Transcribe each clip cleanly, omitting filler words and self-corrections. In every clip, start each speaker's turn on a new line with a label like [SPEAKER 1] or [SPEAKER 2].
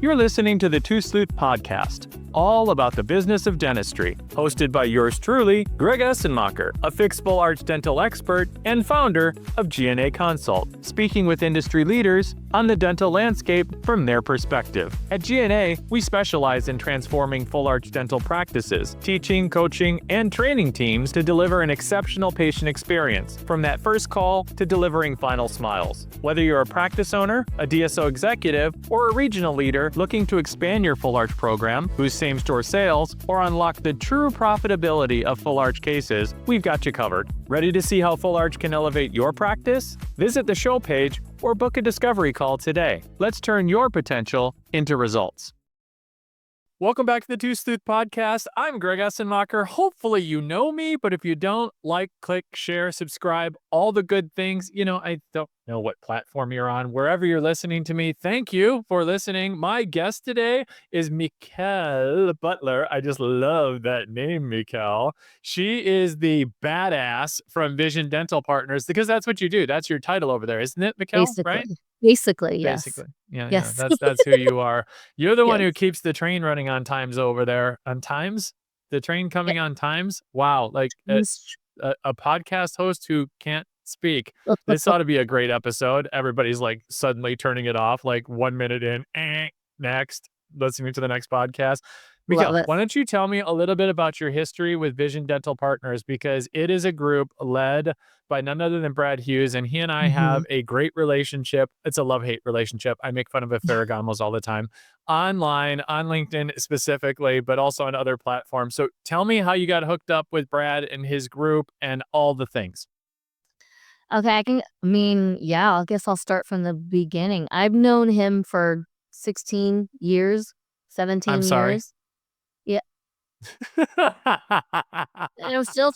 [SPEAKER 1] You're listening to the Tooth Sleuth Podcast, all about the business of dentistry, hosted by yours truly, Greg Essenmacher, a fixed full arch dental expert and founder of G&A Consult, speaking with industry leaders on the dental landscape from their perspective. At G&A, we specialize in transforming full arch dental practices, teaching, coaching, and training teams to deliver an exceptional patient experience, from that first call to delivering final smiles. Whether you're a practice owner, a DSO executive, or a regional leader looking to expand your full arch program, boost same-store sales, or unlock the true profitability of full arch cases, we've got you covered. Ready to see how full arch can elevate your practice? Visit the show page or book a discovery call today. Let's turn your potential into results. Welcome back to the Tooth Sleuth Podcast. I'm Greg Essenmacher. Hopefully you know me, but if you don't, like, click, share, subscribe, all the good things. I don't know what platform you're on, wherever you're listening to me. Thank you for listening. My guest today is Michal Butler. I just love that name, Michal. She is the badass from Vision Dental Partners, because that's what you do. That's your title over there, isn't it, Michal? Right?
[SPEAKER 2] Basically, yes.
[SPEAKER 1] Basically. Yeah,
[SPEAKER 2] yes.
[SPEAKER 1] Yeah. That's who you are. You're the one who
[SPEAKER 2] Yes.
[SPEAKER 1] keeps the train running on times over there. On times? The train coming on times? Wow. Like a podcast host who can't speak. This ought to be a great episode. Everybody's like suddenly turning it off, like 1 minute in, next, listening to the next podcast.
[SPEAKER 2] Love
[SPEAKER 1] Michal,
[SPEAKER 2] it.
[SPEAKER 1] why don't you tell me a little bit about your history with Vision Dental Partners, because it is a group led by none other than Brad Hughes, and he and I have a great relationship. It's a love-hate relationship. I make fun of Ferragamos all the time, online, on LinkedIn specifically, but also on other platforms. So tell me how you got hooked up with Brad and his group and all the things.
[SPEAKER 2] Okay, I guess I'll start from the beginning. I've known him for 16 years, 17
[SPEAKER 1] I'm sorry.
[SPEAKER 2] years. Yeah. And I'm still,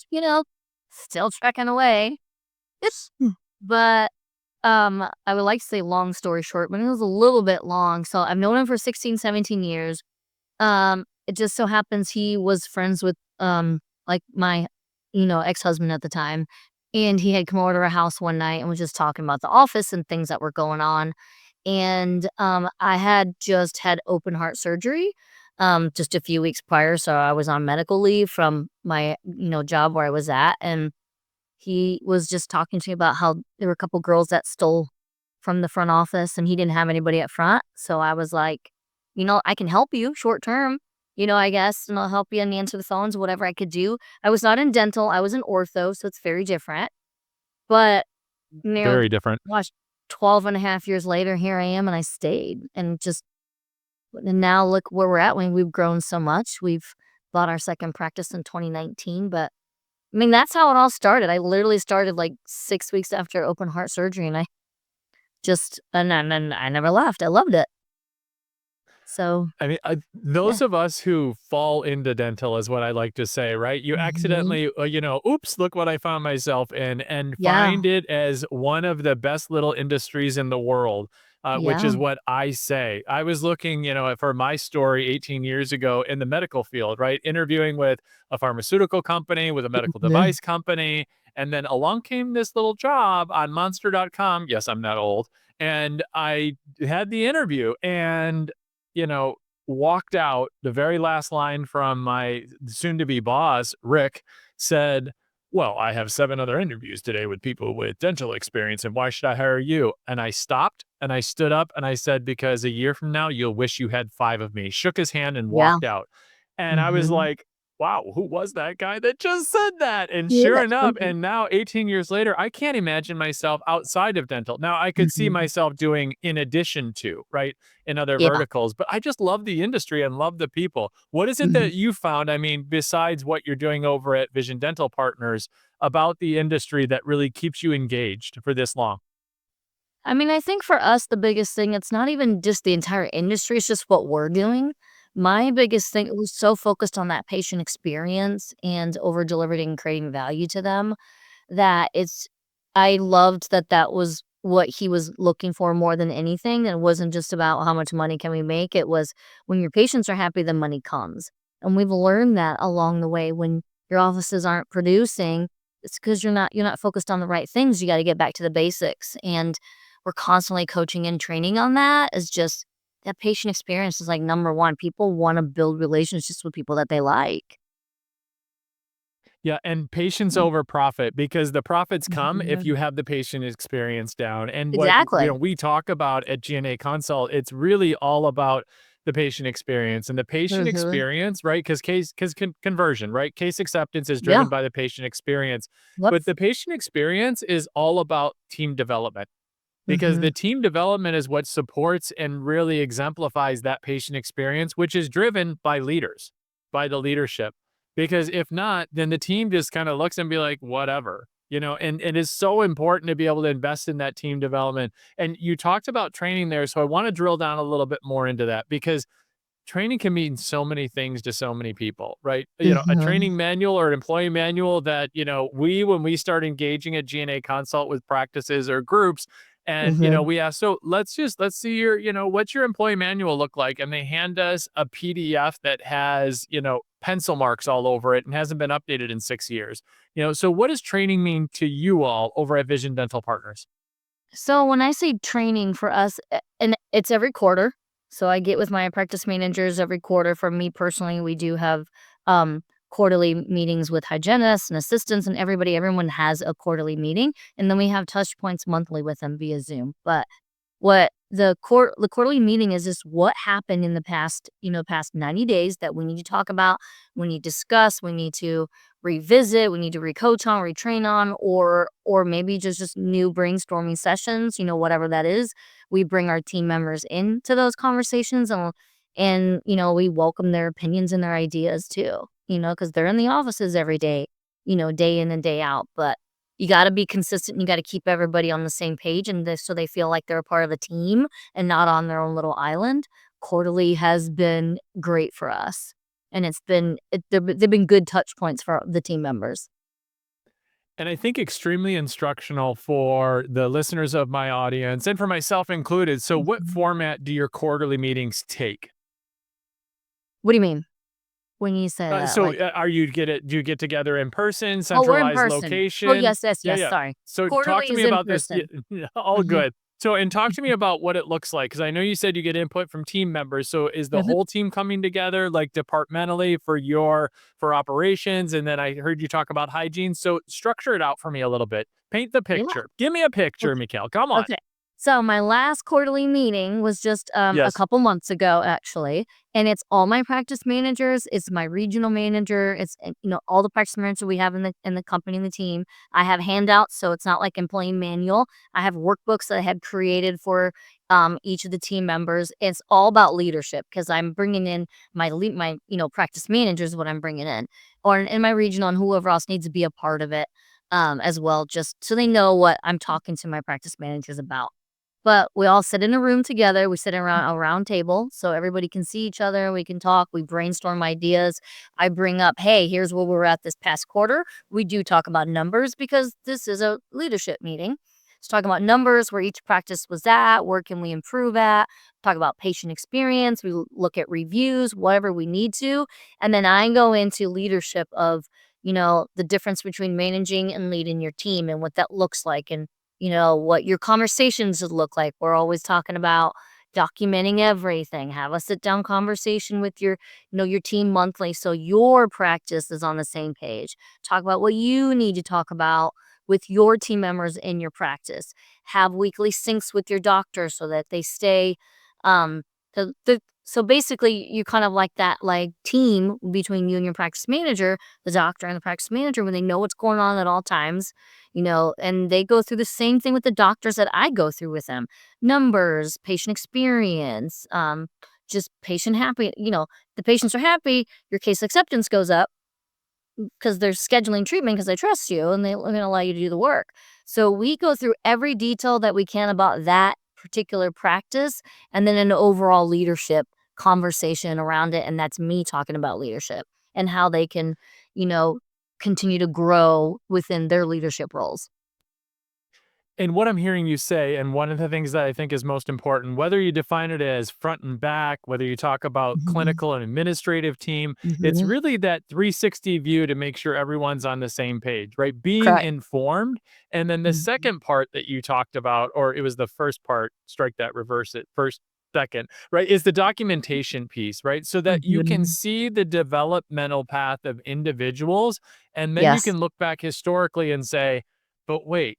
[SPEAKER 2] still trekking away. But I would like to say long story short, but it was a little bit long. So I've known him for 16, 17 years. It just so happens he was friends with like my, ex-husband at the time. And he had come over to our house one night and was just talking about the office and things that were going on. And I had just had open heart surgery just a few weeks prior. So I was on medical leave from my, job where I was at. And he was just talking to me about how there were a couple girls that stole from the front office and he didn't have anybody up front. So I was like, I can help you short term, I guess, and I'll help you and answer the phones, whatever I could do. I was not in dental. I was in ortho, so it's very different. But,
[SPEAKER 1] Very different.
[SPEAKER 2] gosh, 12 and a half years later, here I am, and I stayed. And now look where we're at. We've grown so much. We've bought our second practice in 2019. But, that's how it all started. I literally started like 6 weeks after open heart surgery, and I never left. I loved it. So
[SPEAKER 1] those of us who fall into dental is what I like to say, right? You accidentally, oops, look what I found myself in, and find it as one of the best little industries in the world, which is what I say. I was looking, for my story 18 years ago in the medical field, right? Interviewing with a pharmaceutical company, with a medical device company. And then along came this little job on monster.com. Yes, I'm that old. And I had the interview and walked out. The very last line from my soon-to-be boss, Rick, said, well, I have 7 other interviews today with people with dental experience, and why should I hire you? And I stopped and I stood up and I said, because a year from now, you'll wish you had 5 of me. Shook his hand and walked out. And I was like, wow, who was that guy that just said that? And sure enough, and now 18 years later, I can't imagine myself outside of dental. Now I could see myself doing in addition to, right, in other verticals, but I just love the industry and love the people. What is it that you found, besides what you're doing over at Vision Dental Partners, about the industry that really keeps you engaged for this long?
[SPEAKER 2] I think for us, the biggest thing, it's not even just the entire industry, it's just what we're doing. My biggest thing, it was so focused on that patient experience and over delivering and creating value to them that I loved that was what he was looking for more than anything. And it wasn't just about how much money can we make. It was when your patients are happy, the money comes. And we've learned that along the way. When your offices aren't producing, it's because you're not focused on the right things. You got to get back to the basics. And we're constantly coaching and training on that. Is just that patient experience is like number one. People want to build relationships with people that they like.
[SPEAKER 1] Yeah, and patience over profit, because the profits come if
[SPEAKER 2] Mhm.
[SPEAKER 1] you have the patient experience down. And what
[SPEAKER 2] Exactly.
[SPEAKER 1] we talk about at GNA Consult, it's really all about the patient experience, and the patient
[SPEAKER 2] Mhm.
[SPEAKER 1] experience, right? Because conversion, right? Case acceptance is
[SPEAKER 2] Yeah.
[SPEAKER 1] driven by the patient experience,
[SPEAKER 2] Yep.
[SPEAKER 1] but the patient experience is all about team development, because
[SPEAKER 2] Mhm.
[SPEAKER 1] the team development is what supports and really exemplifies that patient experience, which is driven by leaders, by the leadership. Because if not, then the team just kind of looks and be like, whatever, and it is so important to be able to invest in that team development. And you talked about training there. So I want to drill down a little bit more into that, because training can mean so many things to so many people, right? A
[SPEAKER 2] Mhm.
[SPEAKER 1] training manual or an employee manual that, when we start engaging at GNA Consult with practices or groups, and,
[SPEAKER 2] Mhm.
[SPEAKER 1] we ask, so let's see what's your employee manual look like? And they hand us a PDF that has, pencil marks all over it and hasn't been updated in 6 years. So what does training mean to you all over at Vision Dental Partners?
[SPEAKER 2] So when I say training for us, and it's every quarter. So I get with my practice managers every quarter. For me personally, we do have um, quarterly meetings with hygienists and assistants and everybody. Everyone has a quarterly meeting, and then we have touch points monthly with them via Zoom. But what the quarterly meeting is just what happened in the past 90 days that we need to talk about, we need to discuss, we need to revisit, we need to recoach on, retrain on, or maybe just new brainstorming sessions, whatever that is. We bring our team members into those conversations, and we welcome their opinions and their ideas too, because they're in the offices every day, day in and day out. But you gotta be consistent, you gotta keep everybody on the same page and so they feel like they're a part of a team and not on their own little island. Quarterly has been great for us, and they've been good touch points for the team members.
[SPEAKER 1] And I think extremely instructional for the listeners of my audience and for myself included. So, what
[SPEAKER 2] Mhm.
[SPEAKER 1] format do your quarterly meetings take?
[SPEAKER 2] What do you mean when you say that?
[SPEAKER 1] So,
[SPEAKER 2] Like,
[SPEAKER 1] are you get it? Do you get together in person,
[SPEAKER 2] oh, we're in
[SPEAKER 1] centralized
[SPEAKER 2] person. Oh,
[SPEAKER 1] location?
[SPEAKER 2] yes, yes,
[SPEAKER 1] Yeah,
[SPEAKER 2] yes,
[SPEAKER 1] yeah.
[SPEAKER 2] sorry.
[SPEAKER 1] So, talk
[SPEAKER 2] Quarterly
[SPEAKER 1] to me
[SPEAKER 2] is in
[SPEAKER 1] about this. Yeah,
[SPEAKER 2] person.
[SPEAKER 1] yeah, all
[SPEAKER 2] Mhm.
[SPEAKER 1] good. So, and talk to me about what it looks like, because I know you said you get input from team members. So, is the
[SPEAKER 2] Mhm.
[SPEAKER 1] whole team coming together, like departmentally, for operations? And then I heard you talk about hygiene. So, structure it out for me a little bit. Paint the
[SPEAKER 2] Yeah.
[SPEAKER 1] picture. Give me a picture, Mikhail. Come on.
[SPEAKER 2] Okay. So my last quarterly meeting was just a
[SPEAKER 1] Yes.
[SPEAKER 2] couple months ago, actually, and it's all my practice managers. It's my regional manager. It's all the practice managers we have in the company and the team. I have handouts, so it's not like employee manual. I have workbooks that I had created for each of the team members. It's all about leadership because I'm bringing in my practice managers. What I'm bringing in, or in my regional and whoever else needs to be a part of it as well, just so they know what I'm talking to my practice managers about. But we all sit in a room together. We sit around a round table so everybody can see each other. We can talk. We brainstorm ideas. I bring up, hey, here's where we're at this past quarter. We do talk about numbers because this is a leadership meeting. Let's talk about numbers, where each practice was at, where can we improve at, talk about patient experience. We look at reviews, whatever we need to. And then I go into leadership of, the difference between managing and leading your team and what that looks like. And what your conversations would look like. We're always talking about documenting everything. Have a sit down conversation with your team monthly so your practice is on the same page. Talk about what you need to talk about with your team members in your practice. Have weekly syncs with your doctor so that they stay um so basically you kind of like that like team between you and your practice manager, the doctor and the practice manager, when they know what's going on at all times, and they go through the same thing with the doctors that I go through with them. Numbers, patient experience, just patient happy, the patients are happy, your case acceptance goes up because they're scheduling treatment because they trust you and they're going to allow you to do the work. So we go through every detail that we can about that particular practice and then an overall leadership conversation around it. And that's me talking about leadership and how they can, you know, continue to grow within their leadership roles.
[SPEAKER 1] And what I'm hearing you say, and one of the things that I think is most important, whether you define it as front and back, whether you talk about
[SPEAKER 2] Mhm,
[SPEAKER 1] clinical and administrative team, it's
[SPEAKER 2] mhm.
[SPEAKER 1] really that 360 view to make sure everyone's on the same page, right? Being
[SPEAKER 2] Correct.
[SPEAKER 1] informed. And then the
[SPEAKER 2] Mhm.
[SPEAKER 1] second part that you talked about, or it was the first part, strike that, reverse it. First, second, right, is the documentation piece, right? So that you can
[SPEAKER 2] Mhm.
[SPEAKER 1] see the developmental path of individuals, and then you
[SPEAKER 2] Yes.
[SPEAKER 1] can look back historically and say, but wait,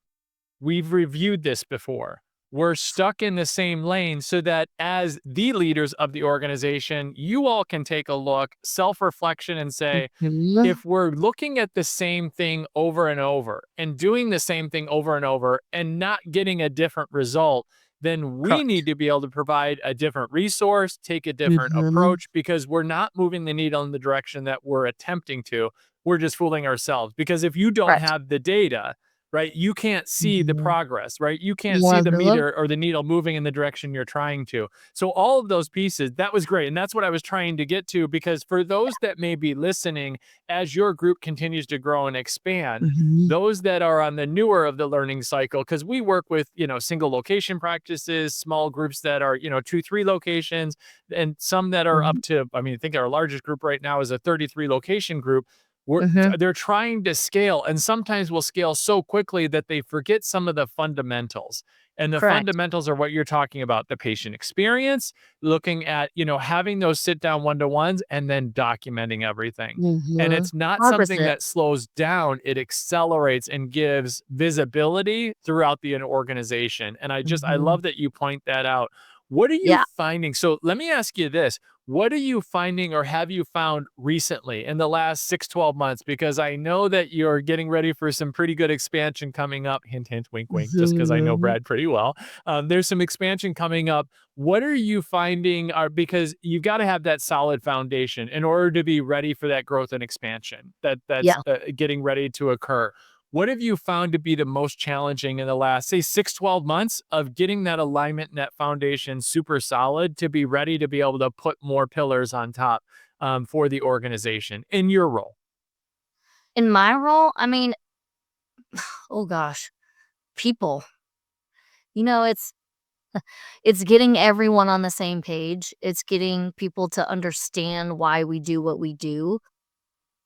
[SPEAKER 1] we've reviewed this before. We're stuck in the same lane so that as the leaders of the organization, you all can take a look, self reflection, and say,
[SPEAKER 2] Mhm.
[SPEAKER 1] if we're looking at the same thing over and over and doing the same thing over and over and not getting a different result, then we need
[SPEAKER 2] Correct.
[SPEAKER 1] to be able to provide a different resource, take a different
[SPEAKER 2] Mhm.
[SPEAKER 1] approach because we're not moving the needle in the direction that we're attempting to. We're just fooling ourselves because if you don't
[SPEAKER 2] Correct.
[SPEAKER 1] have the data, right, you can't see the
[SPEAKER 2] Mhm.
[SPEAKER 1] progress, right? You can't see the
[SPEAKER 2] Wonderful.
[SPEAKER 1] meter or the needle moving in the direction you're trying to. So all of those pieces, that was great. And that's what I was trying to get to because for those that may be listening, as your group continues to grow and expand,
[SPEAKER 2] Mhm.
[SPEAKER 1] those that are on the newer of the learning cycle, because we work with, single location practices, small groups that are, 2, 3 locations, and some that are up
[SPEAKER 2] Mhm.
[SPEAKER 1] to, I think our largest group right now is a 33 location group.
[SPEAKER 2] Mhm.
[SPEAKER 1] They're trying to scale, and sometimes will scale so quickly that they forget some of the fundamentals. And the
[SPEAKER 2] Correct.
[SPEAKER 1] fundamentals are what you're talking about, the patient experience, looking at, having those sit down one-to-ones and then documenting everything. And
[SPEAKER 2] Mhm.
[SPEAKER 1] it's not something
[SPEAKER 2] 100%.
[SPEAKER 1] that slows down, it accelerates and gives visibility throughout the organization. And I
[SPEAKER 2] Mhm.
[SPEAKER 1] love that you point that out. What are you
[SPEAKER 2] Yeah.
[SPEAKER 1] finding? So let me ask you this. What are you finding or have you found recently in the last 6, 12 months? Because I know that you're getting ready for some pretty good expansion coming up. Hint, hint, wink, wink, just because I know
[SPEAKER 2] Mhm.
[SPEAKER 1] Brad pretty well. There's some expansion coming up. What are you finding are because you've got to have that solid foundation in order to be ready for that growth and expansion that's
[SPEAKER 2] Yeah.
[SPEAKER 1] getting ready to occur. What have you found to be the most challenging in the last, say, 6, 12 months of getting that alignment and that foundation super solid to be ready to be able to put more pillars on top for the organization in your role?
[SPEAKER 2] In my role, oh gosh, people. It's it's getting everyone on the same page. It's getting people to understand why we do what we do.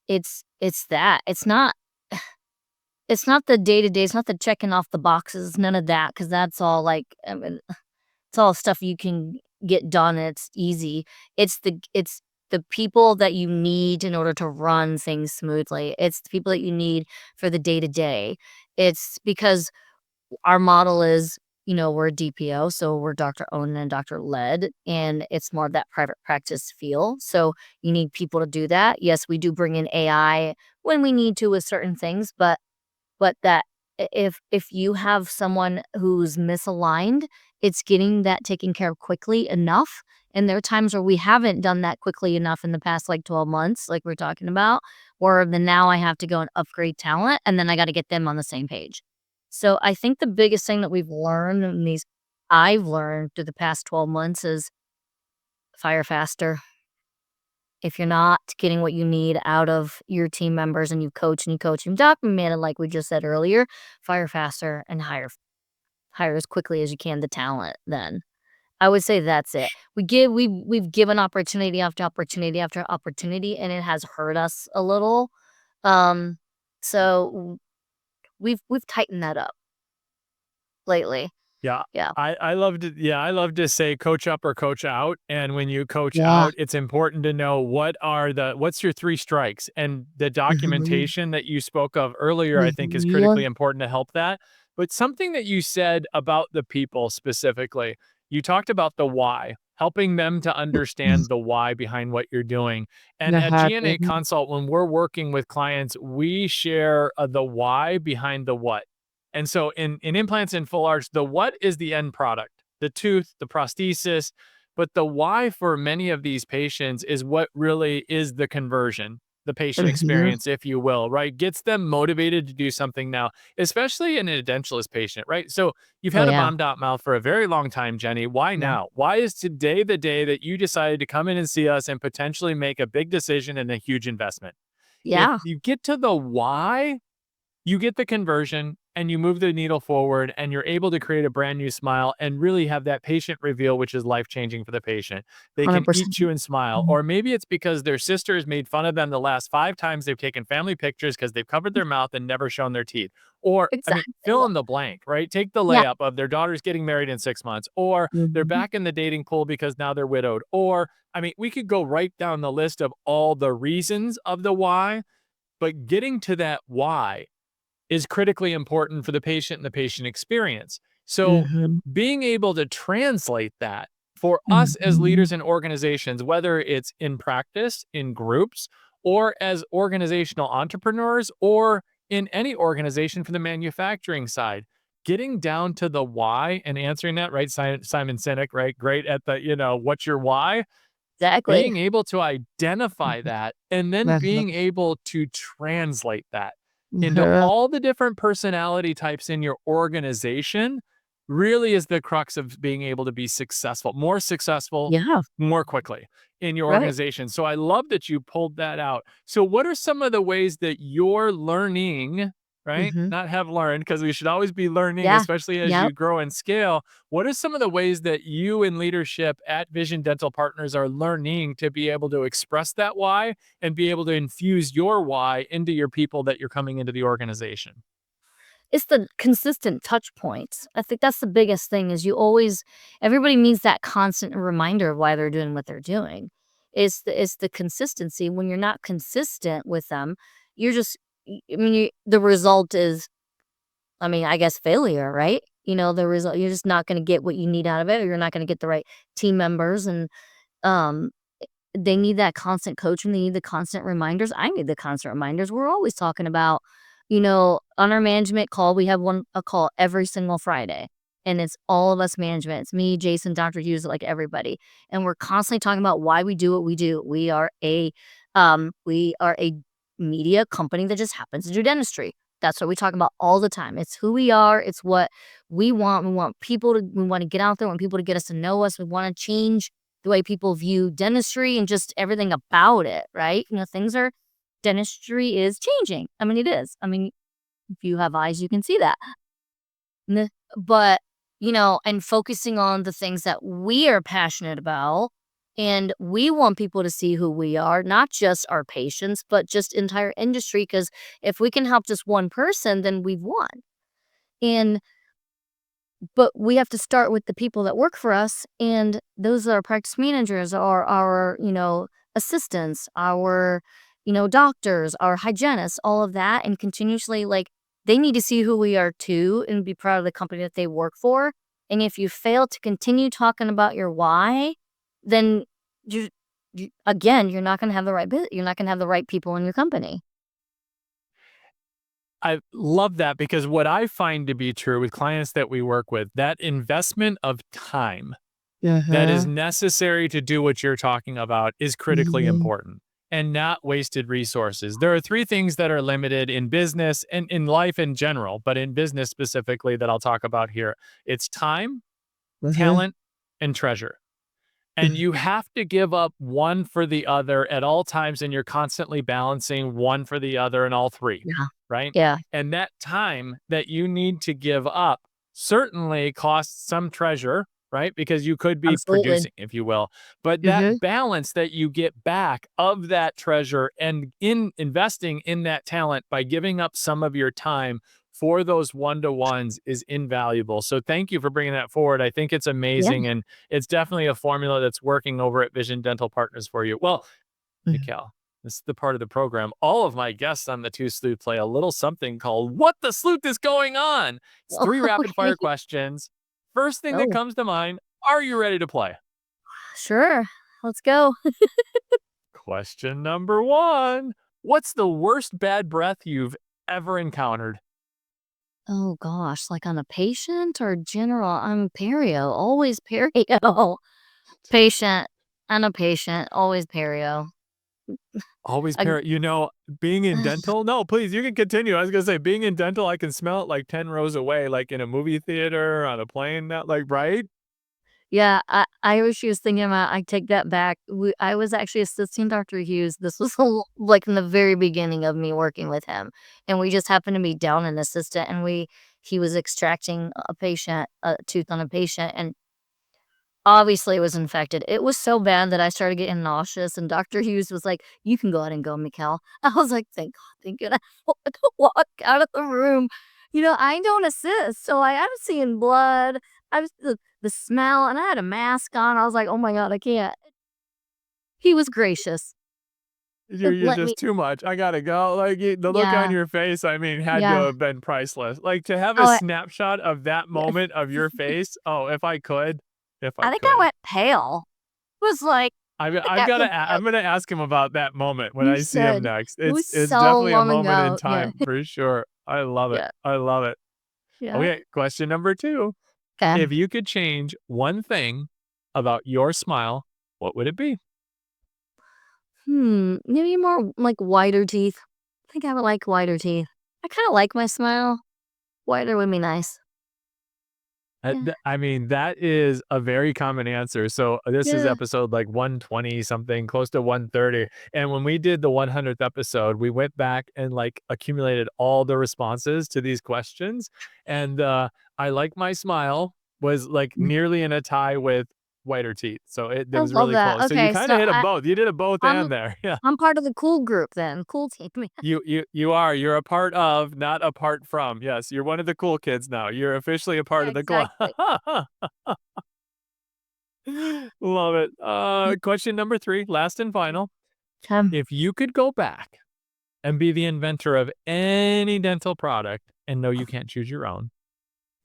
[SPEAKER 2] It's that. It's not the day-to-day, it's not the checking off the boxes, none of that, because that's all, it's all stuff you can get done, and it's easy. It's the people that you need in order to run things smoothly. It's the people that you need for the day-to-day. It's because our model is, we're a DPO, so we're doctor-owned and doctor-led, and it's more of that private practice feel, so you need people to do that. Yes, we do bring in AI when we need to with certain things, but that if you have someone who's misaligned, it's getting that taken care of quickly enough, and there are times where we haven't done that quickly enough in the past, 12 months, like we're talking about, where then now I have to go and upgrade talent, and then I gotta get them on the same page. So, I think the biggest thing that I've learned through the past 12 months is fire faster. If you're not getting what you need out of your team members and you coach and document it like we just said earlier, fire faster and hire as quickly as you can the talent then. I would say that's it. We've given opportunity after opportunity after opportunity, and it has hurt us a little. Um, so we've tightened that up lately.
[SPEAKER 1] Yeah.
[SPEAKER 2] Yeah.
[SPEAKER 1] I love to say coach up or coach out. And when you coach
[SPEAKER 2] Yeah.
[SPEAKER 1] out, it's important to know what's your 3 strikes. And the
[SPEAKER 2] Mhm.
[SPEAKER 1] documentation that you spoke of earlier, I think is
[SPEAKER 2] Mhm.
[SPEAKER 1] critically important to help that. But something that you said about the people specifically, you talked about the why, helping them to understand the why behind what you're doing. And
[SPEAKER 2] That
[SPEAKER 1] at GNA
[SPEAKER 2] happened.
[SPEAKER 1] Consult, when we're working with clients, we share the why behind the what. And so in implants and full arch, the what is the end product, the tooth, the prosthesis, but the why for many of these patients is what really is the conversion, the patient
[SPEAKER 2] Mhm.
[SPEAKER 1] experience, if you will, right? Gets them motivated to do something now, especially in a edentulous patient, right? So you've
[SPEAKER 2] Oh,
[SPEAKER 1] had a
[SPEAKER 2] yeah.
[SPEAKER 1] bombed out mouth for a very long time, Jenny. Why
[SPEAKER 2] Yeah.
[SPEAKER 1] now? Why is today the day that you decided to come in and see us and potentially make a big decision and a huge investment? If
[SPEAKER 2] Yeah.
[SPEAKER 1] you get to the why, you get the conversion, and you move the needle forward and you're able to create a brand new smile and really have that patient reveal, which is life-changing for the patient. They can eat
[SPEAKER 2] 100%.
[SPEAKER 1] you and smile. Or maybe it's because their sisters made fun of them the last 5 times they've taken family pictures because they've covered their mouth and never shown their teeth. Or, I mean,
[SPEAKER 2] Exactly.
[SPEAKER 1] fill in the blank, right? Take the
[SPEAKER 2] Yeah.
[SPEAKER 1] layup of their daughter's getting married in 6 months, or they're
[SPEAKER 2] Mhm.
[SPEAKER 1] back in the dating pool because now they're widowed. Or, I mean, we could go right down the list of all the reasons of the why, but getting to that why is critically important for the patient and the patient experience. So
[SPEAKER 2] Mhm.
[SPEAKER 1] being able to translate that for us as
[SPEAKER 2] Mhm.
[SPEAKER 1] leaders in organizations, whether it's in practice, in groups, or as organizational entrepreneurs, or in any organization from the manufacturing side, getting down to the why and answering that, right? Simon Sinek, right? Great at the, what's your why?
[SPEAKER 2] Exactly.
[SPEAKER 1] Being able to identify that and then being able to translate that into
[SPEAKER 2] Mhm.
[SPEAKER 1] all the different personality types in your organization really is the crux of being able to be successful
[SPEAKER 2] Yeah.
[SPEAKER 1] more quickly in your
[SPEAKER 2] Right.
[SPEAKER 1] organization. So I love that you pulled that out. So what are some of the ways that you're learning, right?
[SPEAKER 2] Mhm.
[SPEAKER 1] Not have learned, because we should always be learning,
[SPEAKER 2] Yeah.
[SPEAKER 1] especially as
[SPEAKER 2] Yep.
[SPEAKER 1] you grow and scale. What are some of the ways that you in leadership at Vision Dental Partners are learning to be able to express that why and be able to infuse your why into your people that you're coming into the organization?
[SPEAKER 2] It's the consistent touch points. I think that's the biggest thing is everybody needs that constant reminder of why they're doing what they're doing. It's the consistency. When you're not consistent with them, you're just I mean, the result is, I mean, I guess failure, right? The result, you're just not going to get what you need out of it, or you're not going to get the right team members. And um they need that constant coaching. They need the constant reminders. I need the constant reminders. We're always talking about, on our management call, we have a call every single Friday. And it's all of us management. It's me, Jason, Dr. Hughes, like everybody. And we're constantly talking about why we do what we do. We are a media company that just happens to do dentistry. That's what we talk about all the time. It's who we are. It's what we want. We want to get out there. We want people to get us to know us. We want to change the way people view dentistry and just everything about it, right? Dentistry is changing. I mean, it is. I mean, if you have eyes, you can see that. N- But, and focusing on the things that we are passionate about. And we want people to see who we are, not just our patients, but just entire industry. Because if we can help just one person, then we've won. And But we have to start with the people that work for us, and those are our practice managers, or our, assistants, our, doctors, our hygienists, all of that, and continuously, like, they need to see who we are too and be proud of the company that they work for. And if you fail to continue talking about your why, then again, you're not going to have you're not going to have the right people in your company.
[SPEAKER 1] I love that, because what I find to be true with clients that we work with, that investment of time that is
[SPEAKER 2] Mhm.
[SPEAKER 1] necessary to do what you're talking about is critically
[SPEAKER 2] Mhm.
[SPEAKER 1] important and not wasted resources. There are three things that are limited in business and in life in general, but in business specifically that I'll talk about here. It's time,
[SPEAKER 2] Mhm.
[SPEAKER 1] talent, and treasure. And you have to give up one for the other at all times, and you're constantly balancing one for the other and all three,
[SPEAKER 2] Yeah.
[SPEAKER 1] right?
[SPEAKER 2] Yeah.
[SPEAKER 1] And that time that you need to give up certainly costs some treasure, right? Because you could be
[SPEAKER 2] Absolutely.
[SPEAKER 1] producing, if you will. But
[SPEAKER 2] Mhm.
[SPEAKER 1] that balance that you get back of that treasure and in investing in that talent by giving up some of your time for those one-to-ones is invaluable. So thank you for bringing that forward. I think it's
[SPEAKER 2] Yeah.
[SPEAKER 1] amazing, and it's definitely a formula that's working over at Vision Dental Partners for you. Well,
[SPEAKER 2] Mhm.
[SPEAKER 1] Michal, this is the part of the program. All of my guests on the Tooth Sleuth play a little something called What the Sleuth is Going On? It's
[SPEAKER 2] Oh,
[SPEAKER 1] three rapid
[SPEAKER 2] okay.
[SPEAKER 1] fire questions. First thing that
[SPEAKER 2] Oh,
[SPEAKER 1] comes to mind, are you ready to play?
[SPEAKER 2] sure. Let's go.
[SPEAKER 1] Question number one. What's the worst bad breath you've ever encountered?
[SPEAKER 2] Oh gosh, like on a patient or general? I'm perio, always perio. Patient. I'm a patient, always perio.
[SPEAKER 1] Always
[SPEAKER 2] I,
[SPEAKER 1] parrot. Being in dental, no, please, you can continue. I was gonna say, being in dental, I can smell it like 10 rows away, like in a movie theater, on a plane, not like, right?
[SPEAKER 2] Yeah, I was she was thinking about I take that back. I was actually assisting Dr. Hughes. This was like in the very beginning of me working with him, and we just happened to be down an assistant, and he was extracting a tooth on a patient, and obviously it was infected. It was so bad that I started getting nauseous, and Dr. Hughes was like, "You can go ahead and go, Michal." I was like, "Thank God, thank God." I wanted to walk out of the room. I don't assist, so I'm seeing blood. I was the smell, and I had a mask on. I was like, "Oh my God, I can't." He was gracious.
[SPEAKER 1] You're
[SPEAKER 2] Let me
[SPEAKER 1] just too much. I gotta go. Like the look on
[SPEAKER 2] Yeah,
[SPEAKER 1] your face, I mean, had to
[SPEAKER 2] yeah.
[SPEAKER 1] have been priceless. Like to have a
[SPEAKER 2] Oh,
[SPEAKER 1] snapshot of that
[SPEAKER 2] yeah.
[SPEAKER 1] moment of your face. Oh, if I could, if I
[SPEAKER 2] I think I
[SPEAKER 1] could.
[SPEAKER 2] went pale. It was like,
[SPEAKER 1] I've
[SPEAKER 2] at
[SPEAKER 1] got
[SPEAKER 2] the
[SPEAKER 1] to. I'm gonna ask him about that moment when
[SPEAKER 2] you
[SPEAKER 1] I see him
[SPEAKER 2] said
[SPEAKER 1] next.
[SPEAKER 2] it was
[SPEAKER 1] It's
[SPEAKER 2] so
[SPEAKER 1] definitely a
[SPEAKER 2] long
[SPEAKER 1] moment in
[SPEAKER 2] ago. Yeah,
[SPEAKER 1] time for sure. I love it.
[SPEAKER 2] yeah,
[SPEAKER 1] I love it.
[SPEAKER 2] yeah.
[SPEAKER 1] Okay, question number 2.
[SPEAKER 2] Okay.
[SPEAKER 1] If you could change one thing about your smile, what would it be?
[SPEAKER 2] Maybe more like whiter teeth. I think I would like whiter teeth. I kind of like my smile. Whiter would be nice. Yeah.
[SPEAKER 1] I mean, that is a very common answer. So this is
[SPEAKER 2] Yeah.
[SPEAKER 1] episode like 120 something, close to 130. And when we did the 100th episode, we went back and like accumulated all the responses to these questions. And I like my smile was like nearly in a tie with whiter teeth. So it
[SPEAKER 2] I
[SPEAKER 1] was
[SPEAKER 2] love
[SPEAKER 1] really
[SPEAKER 2] that.
[SPEAKER 1] close. So you
[SPEAKER 2] Okay,
[SPEAKER 1] kind
[SPEAKER 2] so
[SPEAKER 1] of hit them both. You did it both
[SPEAKER 2] I'm
[SPEAKER 1] and there. Yeah.
[SPEAKER 2] I'm part of the cool group then. Cool team.
[SPEAKER 1] You are. You're a part of, not apart from. Yes, you're one of the cool kids now. You're officially a part
[SPEAKER 2] Yeah,
[SPEAKER 1] of the club.
[SPEAKER 2] exactly.
[SPEAKER 1] Love it. Question number 3, last and final.
[SPEAKER 2] Um,
[SPEAKER 1] If you could go back and be the inventor of any dental product, and no, you can't choose your own,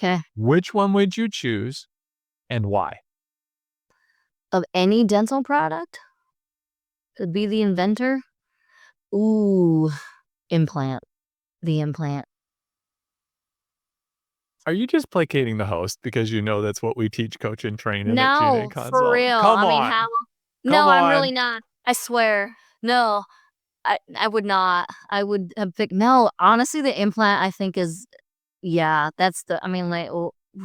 [SPEAKER 2] okay.
[SPEAKER 1] which one would you choose and why?
[SPEAKER 2] Of any dental product, to be the inventor. Ooh, implant. The implant.
[SPEAKER 1] Are you just placating the host because you know that's what we teach, coach, and train in at GNA
[SPEAKER 2] No, for
[SPEAKER 1] Consult?
[SPEAKER 2] real.
[SPEAKER 1] Come
[SPEAKER 2] I mean,
[SPEAKER 1] on.
[SPEAKER 2] how?
[SPEAKER 1] Come
[SPEAKER 2] No, I'm really
[SPEAKER 1] on.
[SPEAKER 2] not. I swear. No, I would not. I would have picked no. Honestly, the implant I think is yeah. That's the. I mean, like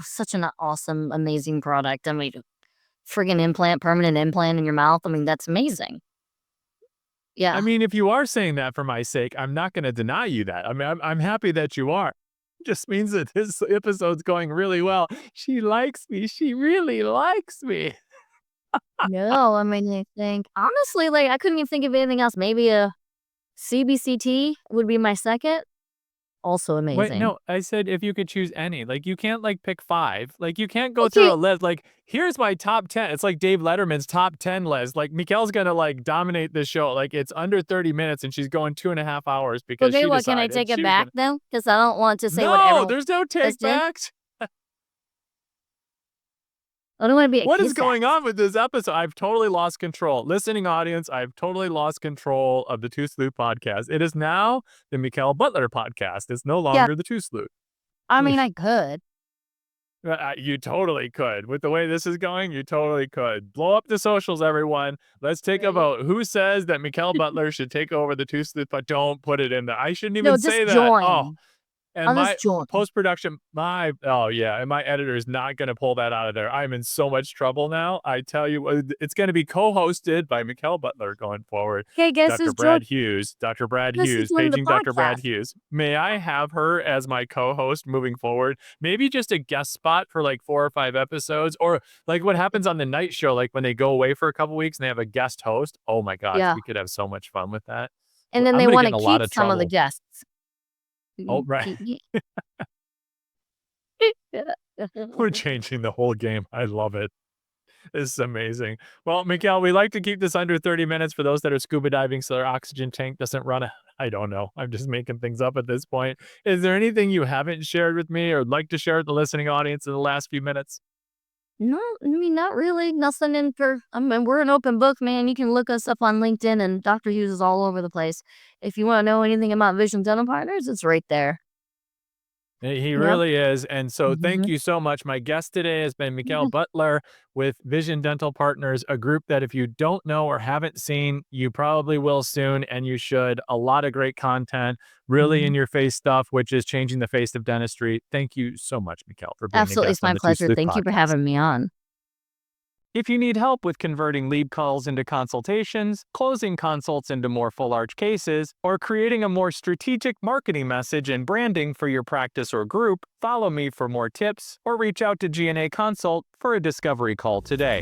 [SPEAKER 2] such an awesome, amazing product. I mean, friggin' implant, permanent implant in your mouth. I mean, that's amazing.
[SPEAKER 1] I
[SPEAKER 2] Yeah.
[SPEAKER 1] mean, if you are saying that for my sake, I'm not going to deny you that. I mean, I'm happy that you are. Just means that this episode's going really well. She likes me. She really likes me.
[SPEAKER 2] No, I mean, I think honestly, like I couldn't even think of anything else. Maybe a CBCT would be my second. Also
[SPEAKER 1] Wait,
[SPEAKER 2] amazing.
[SPEAKER 1] no, I said if you could choose any. Like, you can't like pick 5. Like, you can't go through
[SPEAKER 2] Okay.
[SPEAKER 1] a list. Like, here's my top 10. It's like Dave Letterman's top 10 list. Like, Mikel's gonna like dominate this show. Like, it's under 30 minutes and she's going 2.5 hours because
[SPEAKER 2] Okay,
[SPEAKER 1] she
[SPEAKER 2] what can I
[SPEAKER 1] decided
[SPEAKER 2] take it
[SPEAKER 1] she was
[SPEAKER 2] back
[SPEAKER 1] gonna.
[SPEAKER 2] though? Because I don't want to say what
[SPEAKER 1] No,
[SPEAKER 2] everyone
[SPEAKER 1] there's no
[SPEAKER 2] says,
[SPEAKER 1] take
[SPEAKER 2] Jen.
[SPEAKER 1] backs.
[SPEAKER 2] I don't want to be a
[SPEAKER 1] What is
[SPEAKER 2] kiss
[SPEAKER 1] going
[SPEAKER 2] ass.
[SPEAKER 1] on with this episode? I've totally lost control. Listening audience, I've totally lost control of the Tooth Sleuth podcast. It is now the Michal Butler podcast. It's no
[SPEAKER 2] Yeah,
[SPEAKER 1] longer the Tooth Sleuth.
[SPEAKER 2] I mean, I could.
[SPEAKER 1] You totally could. With the way this is going, you totally could. Blow up the socials, everyone. Let's take a
[SPEAKER 2] Right.
[SPEAKER 1] vote. Who says that Michal Butler should take over the Tooth Sleuth? But don't put it in there. I shouldn't even
[SPEAKER 2] No, just
[SPEAKER 1] say that. Oh,
[SPEAKER 2] join.
[SPEAKER 1] and
[SPEAKER 2] I'll
[SPEAKER 1] my
[SPEAKER 2] just join.
[SPEAKER 1] post-production, oh yeah, and my editor is not gonna pull that out of there. I'm in so much trouble now. I tell you, it's gonna be co-hosted by Michal Butler going forward.
[SPEAKER 2] Okay, guess
[SPEAKER 1] Dr.
[SPEAKER 2] who's joining?
[SPEAKER 1] Brad Hughes, Dr. Brad
[SPEAKER 2] Guess who's
[SPEAKER 1] Hughes,
[SPEAKER 2] joining the
[SPEAKER 1] paging Dr. Brad
[SPEAKER 2] podcast?
[SPEAKER 1] Hughes. May I have her as my co-host moving forward? Maybe just a guest spot for like 4 or 5 episodes, or like what happens on the night show, like when they go away for a couple weeks and they have a guest host. Oh my gosh,
[SPEAKER 2] Yeah,
[SPEAKER 1] we could have so much fun with that.
[SPEAKER 2] and then
[SPEAKER 1] I'm
[SPEAKER 2] they
[SPEAKER 1] gonna
[SPEAKER 2] want
[SPEAKER 1] get
[SPEAKER 2] to
[SPEAKER 1] in a lot
[SPEAKER 2] keep
[SPEAKER 1] of
[SPEAKER 2] some of the
[SPEAKER 1] trouble.
[SPEAKER 2] guests.
[SPEAKER 1] Oh, right. We're changing the whole game. I love it. This is amazing. Well, Miguel, we like to keep this under 30 minutes for those that are scuba diving so their oxygen tank doesn't run. I don't know. I'm just making things up at this point. Is there anything you haven't shared with me or would like to share with the listening audience in the last few minutes?
[SPEAKER 2] No, I mean, not really. Nothing in for. I mean, we're an open book, man. You can look us up on LinkedIn, and Dr. Hughes is all over the place. If you want to know anything about Vision Dental Partners, it's right there.
[SPEAKER 1] He
[SPEAKER 2] Yep.
[SPEAKER 1] really is. And so thank
[SPEAKER 2] Mhm.
[SPEAKER 1] you so much. My guest today has been Michal Butler with Vision Dental Partners, a group that if you don't know or haven't seen, you probably will soon, and you should. A lot of great content, really in
[SPEAKER 2] Mhm.
[SPEAKER 1] your face stuff, which is changing the face of dentistry. Thank you so much, Michal, for being a
[SPEAKER 2] Absolutely, it's
[SPEAKER 1] guest on
[SPEAKER 2] my
[SPEAKER 1] the Two
[SPEAKER 2] pleasure.
[SPEAKER 1] Sleuth
[SPEAKER 2] Thank you for
[SPEAKER 1] podcast.
[SPEAKER 2] having me on.
[SPEAKER 1] If you need help with converting lead calls into consultations, closing consults into more full arch cases, or creating a more strategic marketing message and branding for your practice or group, follow me for more tips or reach out to G&A Consult for a discovery call today.